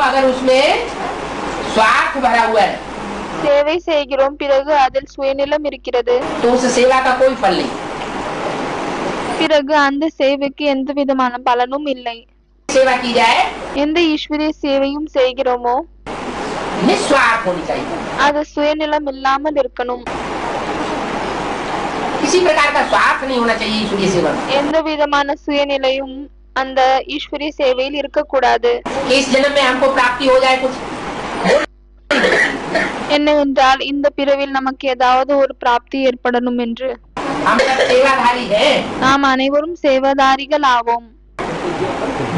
अगर उसमें स्वार्थ भरा हुआ है சேவை செய்கிறோம், பிறகு அதில் சுயநலம் இருக்கிறது, तो उस सेवा का कोई फल नहीं। பிறகு அந்த சேவைக்கு எந்த விதமான பலனும் இல்லை. सेवा की जाए எந்த ஈஸ்வரிய சேவையும் செய்கிறோமோ निस्वार्थ होनी चाहिए, அது சுயநலம் இல்லாமல் இருக்கணும். किसी प्रकार का स्वार्थ नहीं होना चाहिए ईश्वरीय सेवा में। எந்த விதமான சுயநிலையும் அந்த ஈஸ்வரிய சேவையில் இருக்கக்கூடாது. इस जन्म में हमको प्राप्ति हो जाए कुछ, என்னவென்றால் இந்த பிறவில் நமக்கு ஏதாவது ஒரு பிராப்தி ஏற்படணும் என்று. हम सब सेवाधारी हैं, நாம் அனைவரும் சேவாதாரிகள் ஆவோம்.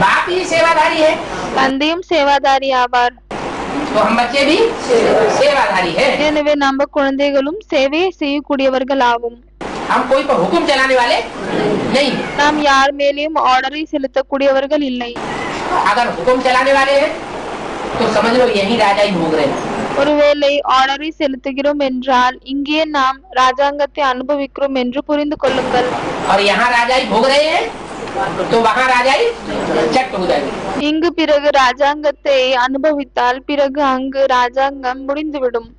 बाप ही सेवाधारी है தந்தையும் சேவாதாரி ஆவார். तो हम बच्चे भी सेवाधारी हैं। எனவே நம்ம குழந்தைகளும் சேவையை செய்யக்கூடியவர்கள் ஆவோம். हम कोई पर हुक्म चलाने वाले नहीं। நாம் யார் மேலேயும் ஆர்டரை செலுத்தக்கூடியவர்கள் இல்லை. अगर हुक्म चलाने वाले हैं तो समझ लो यही राजा ही भोग रहे हैं। ஒருவேளை ஆர்டரை செலுத்துகிறோம் என்றால் இங்கே நாம் ராஜாங்கத்தை அனுபவிக்கிறோம் என்று புரிந்து கொள்ளுங்கள். और यहाँ राजा ही भोग रहे हैं तो वहाँ राजा ही चट हो जाएगी। இங்கு பிறகு ராஜாங்கத்தை அனுபவித்தால் பிறகு அங்கு ராஜாங்கம் முடிந்துவிடும்.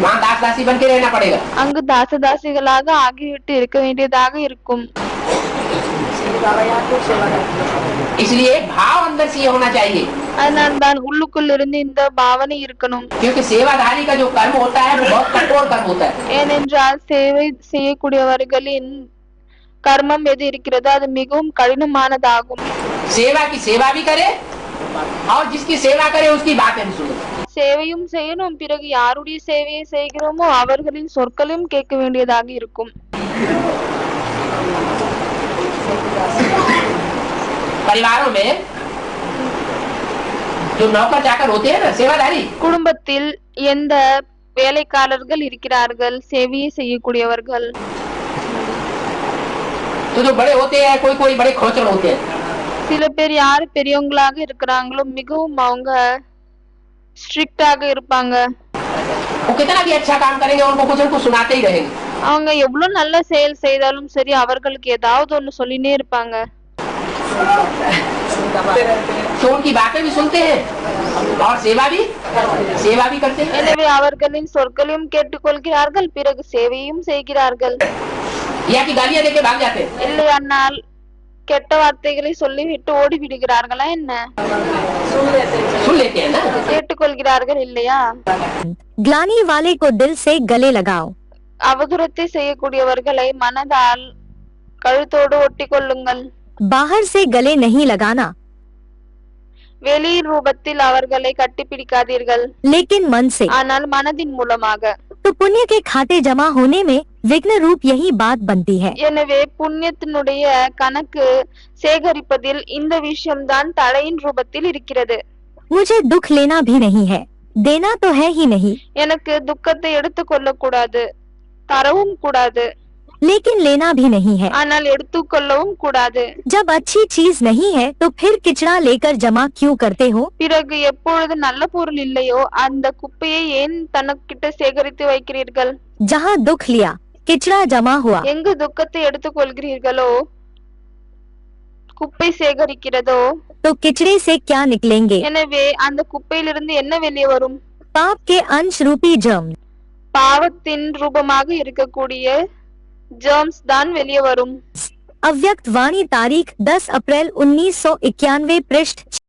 वहाँ दास दासी बन के रहना पड़ेगा। அங்கு தாசதாசிகளாக ஆகிவிட்டு இருக்க வேண்டியதாக இருக்கும். इसलिए भाव अंदर से ये होना चाहिए, அதனால்தான் உள்ளுக்குள் இருந்து இந்த பாவனை இருக்கணும். क्योंकि सेवाधारी का जो कर्म होता है वो बहुत कठोर कर्म होता है। ஏனென்றால் சேவை செய்யக்கூடியவர்களின் கர்மம் எது இருக்கிறதோ அது மிகவும் கடினமானதாகும். सेवा की सेवा भी करे और जिसकी सेवा करे उसकी बातें भी सुने। சேவையும் செய்யணும், பிறகு யாருடைய சேவையை செய்கிறோமோ அவர்களின் சொற்களையும் கேட்க வேண்டியதாக இருக்கும். परिवारों में जो नौकर चाकर होते हैं ना सेवाधारी, குடும்பத்தில் எந்த வேலைக்காரர்கள் இருக்கிறார்கள் சேவையை செய்யக்கூடியவர்கள், तो जो बड़े होते हैं कोई कोई बड़े खोचर होते हैं। சில பேர் யார் பெரியவங்களாக இருக்கிறாங்களோ மிகவும் அவங்க ஸ்ட்ரிக்டாக இருப்பாங்க. वो कितना भी अच्छा काम करेंगे उनको कुछ उनको सुनाते ही रहेंगे। அவங்க எவ்வளவு நல்ல செயல் செய்தாலும் சரி அவர்களுக்கு ஏதாவது ஒண்ணு சொல்லினே இருப்பாங்க. तो उनकी बातें भी सुनते हैं और सेवा भी करते हैं। எனவே அவர்களின் சொற்களையும் கேட்டுக்கொள்கிறார்கள், பிறகு சேவையும் செய்கிறார்கள். या कि गालियां देके भाग जाते हैं। இல்லையானால் கெட்ட வார்த்தைகளை சொல்லிவிட்டு ஓடி விடுகிறார்களா என்ன? सुन लेते हैं ना। கேட்டுக்கொள்கிறார்கள் இல்லையா? ग्लानि वाले को दिल से गले लगाओ। அவதூறத்தை செய்யக்கூடியவர்களை மனதால் கழுத்தோடு ஒட்டி கொள்ளுங்கள். बाहर से गले नहीं लगाना, வெளி ரூபத்தில் அவர்களை கட்டிப்பிடிக்காதீர்கள், लेकिन मन से। ஆனால் மனதின் மூலமாக. तो पुण्य के खाते जमा होने में विघ्न रूप यही बात बनती है। எனவே புண்ணியத்தினுடைய கணக்கு சேகரிப்பதில் இந்த விஷயம்தான் தடையின் ரூபத்தில் இருக்கிறது. मुझे दुख लेना भी नहीं है, देना तो है ही नहीं, எனக்கு துக்கத்தை எடுத்துக்கொள்ள கூடாது, தரவும் கூடாது, लेकिन लेना भी नहीं है। ஆனால் எடுத்துக்கொள்ளவும் கூடாது. जब अच्छी चीज नहीं है तो फिर किचड़ा लेकर जमा क्यों करते हो? பிறகு எப்பொழுது நல்ல பொருள் இல்லையோ அந்த குப்பையை ஏன் தனக்கிட்ட சேகரித்து வைக்கிறீர்கள்? जहाँ दुख लिया किचड़ा जमा हुआ, எங்கு துக்கத்தை எடுத்துக்கொள்கிறீர்களோ குப்பை சேகரிக்கிறதோ तो किचड़े से क्या निकलेंगे? எனவே அந்த குப்பையிலிருந்து என்ன வெளியே வரும்? पाप के अंश रूपी जर्म। பாவத்தின் ரூபமாக இருக்கக்கூடிய ஜெர்ம்ஸ் தான் வெளியே வரும். अव्यक्त वाणी तारीख 10 अप्रैल 1991 पृष्ठ